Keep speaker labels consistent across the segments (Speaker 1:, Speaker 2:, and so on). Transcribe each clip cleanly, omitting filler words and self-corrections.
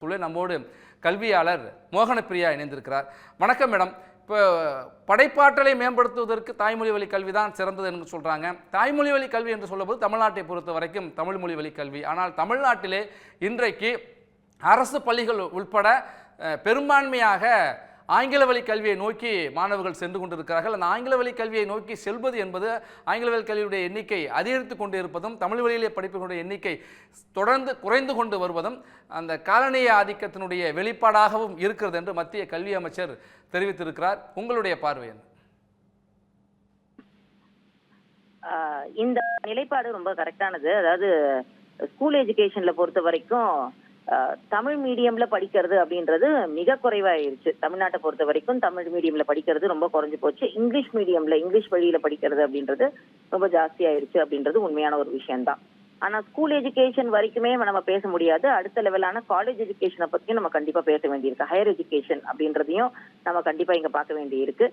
Speaker 1: நம்மோடு கல்வியாளர் மோகனப்பிரியா இணைந்திருக்கிறார். வணக்கம் மேடம். இப்போ படைப்பாற்றலை மேம்படுத்துவதற்கு தாய்மொழி வழி கல்வி தான் சிறந்தது என்று சொல்கிறாங்க. தாய்மொழி வழி கல்வி என்று சொல்லும்போது தமிழ்நாட்டை பொறுத்த வரைக்கும் தமிழ் மொழி வழி கல்வி. ஆனால் தமிழ்நாட்டிலே இன்றைக்கு அரசு பள்ளிகள் உட்பட பெரும்பான்மையாக ஆங்கில வழி கல்வியை நோக்கி மாணவர்கள் சென்று கொண்டிருக்கிறார்கள். அந்த ஆங்கில வழி கல்வியை நோக்கி செல்வது என்பது ஆங்கில வழி கல்வியுடைய எண்ணிக்கை அதிகரித்து கொண்டு இருப்பதும் தமிழ் வழியிலே படிப்புகளுடைய எண்ணிக்கை தொடர்ந்து குறைந்து கொண்டு வருவதும் அந்த காலனிய ஆதிக்கத்தினுடைய வெளிப்பாடாகவும் இருக்கிறது என்று மத்திய கல்வி அமைச்சர் தெரிவித்திருக்கிறார். உங்களுடைய பார்வை என்ன?
Speaker 2: இந்த நிலைப்பாடு ரொம்ப கரெக்டானது. அதாவது ஸ்கூல் எஜுகேஷன்ல பொறுத்த வரைக்கும் தமிழ் மீடியம்ல படிக்கிறது அப்படின்றது மிக குறைவாயிருச்சு. தமிழ்நாட்டை பொறுத்த வரைக்கும் தமிழ் மீடியம்ல படிக்கிறது ரொம்ப குறைஞ்சு போச்சு. இங்கிலீஷ் வழியில படிக்கிறது அப்படின்றது ரொம்ப ஜாஸ்தி ஆயிருச்சு அப்படின்றது உண்மையான ஒரு விஷயம்தான். ஆனா ஸ்கூல் எஜுகேஷன் வரைக்குமே நம்ம பேச முடியாது. அடுத்த லெவலான காலேஜ் எஜுகேஷனை பத்தியும் நம்ம கண்டிப்பா பேச வேண்டியிருக்கு. ஹையர் எஜுகேஷன் அப்படின்றதையும் நம்ம கண்டிப்பா இங்க பார்க்க வேண்டியிருக்கு.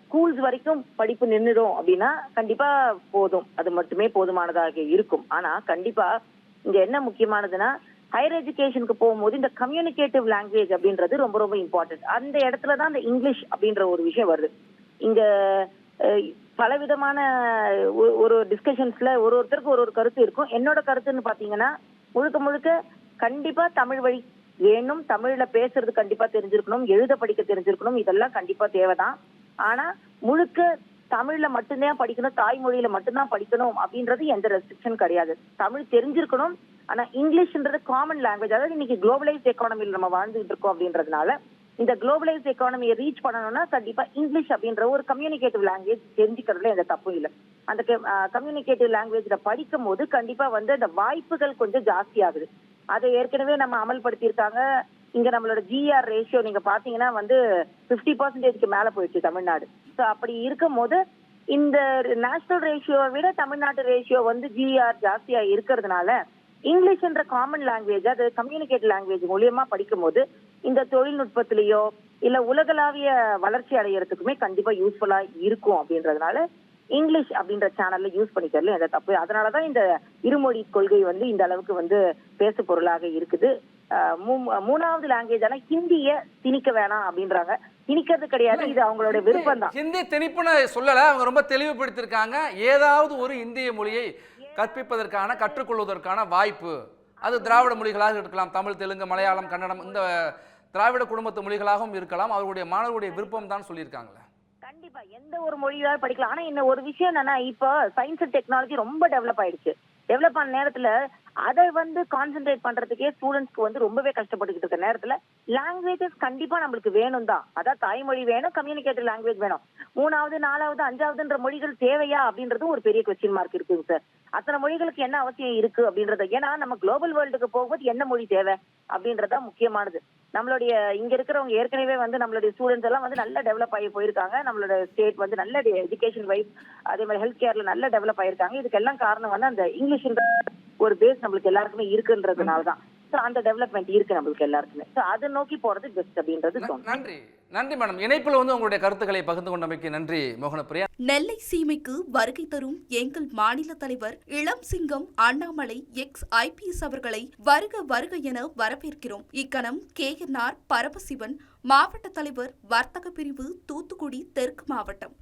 Speaker 2: ஸ்கூல்ஸ் வரைக்கும் படிப்பு நின்றுடும் அப்படின்னா கண்டிப்பா போதும், அது மட்டுமே போதுமானதாக இருக்கும். ஆனா கண்டிப்பா இங்க என்ன முக்கியமானதுன்னா ஹையர் எஜுகேஷனுக்கு போகும்போது இந்த கம்யூனிகேட்டிவ் லாங்குவேஜ் அப்படின்றது ரொம்ப ரொம்ப இம்பார்ட்டன்ட். அந்த இடத்துலதான் இந்த இங்கிலீஷ் அப்படின்ற ஒரு விஷயம் வருது. இங்க பலவிதமான ஒரு டிஸ்கஷன்ஸ்ல ஒருத்தருக்கு ஒரு கருத்து இருக்கும். என்னோட கருத்துன்னு பாத்தீங்கன்னா முழுக்க கண்டிப்பா தமிழ் வழி வேணும், தமிழ்ல பேசுறது கண்டிப்பா தெரிஞ்சிருக்கணும், எழுத படிக்க தெரிஞ்சிருக்கணும், இதெல்லாம் கண்டிப்பா தேவைதான். ஆனா முழுக்க தமிழ்ல மட்டும்தான் படிக்கணும், தாய்மொழியில மட்டும்தான் படிக்கணும் அப்படின்றது எந்த ரெஸ்ட்ரிக்ஷன் கிடையாது. தமிழ் தெரிஞ்சிருக்கணும். ஆனா இங்கிலீஷ்ன்றது காமன் லாங்குவேஜ். அதாவது இன்னைக்கு குளோபலைஸ்ட் எக்கானமியில் நம்ம வாழ்ந்துட்டு இருக்கோம் அப்படின்றதுனால இந்த குளோபலைஸ்ட் எக்கானமியை ரீச் பண்ணணும்னா கண்டிப்பா இங்கிலீஷ் அப்படின்ற ஒரு கம்யூனிகேட்டிவ் லாங்குவேஜ் தெரிஞ்சுக்கிறதுல எந்த தப்பும் இல்லை. அந்த கம்யூனிகேட்டிவ் லாங்குவேஜ்ல படிக்கும் போது கண்டிப்பா அந்த வாய்ப்புகள் கொஞ்சம் ஜாஸ்தி ஆகுது. அதை ஏற்கனவே நம்ம அமல்படுத்தியிருக்காங்க. இங்க நம்மளோட GR ரேஷியோ நீங்க பாத்தீங்கன்னா 50% மேல போயிடுச்சு தமிழ்நாடு. ஸோ அப்படி இருக்கும் போது இந்த நேஷனல் ரேஷியோவை விட தமிழ்நாட்டு ரேஷியோ GR ஜாஸ்தியா இருக்கிறதுனால இங்கிலீஷ்ன்ற காமன் லாங்குவேஜ், அது கம்யூனிகேட் லாங்குவேஜ் மூலியமா படிக்கும் போது இந்த தொழில்நுட்பத்திலேயோ இல்ல உலகளாவிய வளர்ச்சி அடையறதுக்குமே கண்டிப்பா யூஸ்ஃபுல்லா இருக்கும். அப்படின்றதுனால இங்கிலீஷ் அப்படின்ற சேனல்ல யூஸ் பண்ணிக்கிறதுல எந்த தப்பு. அதனாலதான் இந்த இருமொழி கொள்கை இந்த அளவுக்கு பேசு பொருளாக இருக்குது. மூணாவது லாங்குவேஜ் ஆனா ஹிந்திய திணிக்க வேணாம் அப்படின்றாங்க. திணிக்கிறது கிடையாது, இது அவங்களோட விருப்பம் தான்.
Speaker 1: ஹிந்தி திணிப்புன்னு சொல்லல, அவங்க ரொம்ப தெளிவுபடுத்திருக்காங்க. ஏதாவது ஒரு இந்திய மொழியை கற்பிப்பதற்கான கற்றுக்கொள்வதற்கான வாய்ப்பு, அது திராவிட மொழிகளாக இருக்கலாம், தமிழ், தெலுங்கு, மலையாளம், கன்னடம், இந்த திராவிட குடும்பத்து மொழிகளாகவும் இருக்கலாம். அவர்களுடைய மாணவர்களுடைய விருப்பம் தான் சொல்லியிருக்காங்களே.
Speaker 2: கண்டிப்பா எந்த ஒரு மொழியாவது படிக்கலாம். ஆனா இன்னும் ஒரு விஷயம் என்னன்னா, இப்போ சயின்ஸ் அண்ட் டெக்னாலஜி ரொம்ப டெவலப் ஆயிடுச்சு. டெவலப் ஆன நேரத்துல அதை கான்சென்ட்ரேட் பண்றதுக்கே ஸ்டூடெண்ட்ஸ்க்கு ரொம்பவே கஷ்டப்பட்டுக்கிட்டு இருக்க நேரத்துல லாங்குவேஜஸ் கண்டிப்பா நம்மளுக்கு வேணும் தான். அதான் தாய்மொழி வேணும், கம்யூனிகேட்டிவ் லாங்குவேஜ் வேணும். 3வது 4வது 5வதுன்ற மொழிகள் தேவையா அப்படின்றதும் ஒரு பெரிய கொஸ்டின் மார்க் இருக்குங்க சார். அத்தனை மொழிகளுக்கு என்ன அவசியம் இருக்கு அப்படின்றது. ஏன்னா நம்ம குளோபல் வேர்ல்டுக்கு போகும்போது என்ன மொழி தேவை அப்படின்றதா முக்கியமானது. நம்மளுடைய இங்க இருக்கிறவங்க ஏற்கனவே நம்மளுடைய ஸ்டூடெண்ட்ஸ் எல்லாம் நல்லா டெவலப் ஆகி போயிருக்காங்க. நம்மளோட ஸ்டேட் நல்ல எஜுகேஷன் வைஸ், அதே மாதிரி ஹெல்த் கேர்ல நல்ல டெவலப் ஆயிருக்காங்க. இதுக்கெல்லாம் காரணம் அந்த இங்கிலீஷ்ன்ற ஒரு பேஸ் நம்மளுக்கு எல்லாருக்குமே இருக்குன்றதுனாலதான். அந்த டெவலப்மெண்ட் இருக்கு நம்மளுக்கு எல்லாருக்குமே. அதை நோக்கி போறது பெஸ்ட் அப்படின்றது.
Speaker 1: நன்றி மேடம். இணைப்புல உங்களுடைய கருத்துக்களை பகிர்ந்து கொண்டமைக்கு நன்றி மோகனப்பிரியா.
Speaker 3: நெல்லை சீமைக்கு வருகை தரும் எங்கள் மாநில தலைவர் இளம் சிங்கம் அண்ணாமலை IPS அவர்களை வருக வருக என வரவேற்கிறோம். இக்கணம் KNR பரமசிவன், மாவட்ட தலைவர் வர்த்தக பிரிவு, தூத்துக்குடி தெற்கு மாவட்டம்.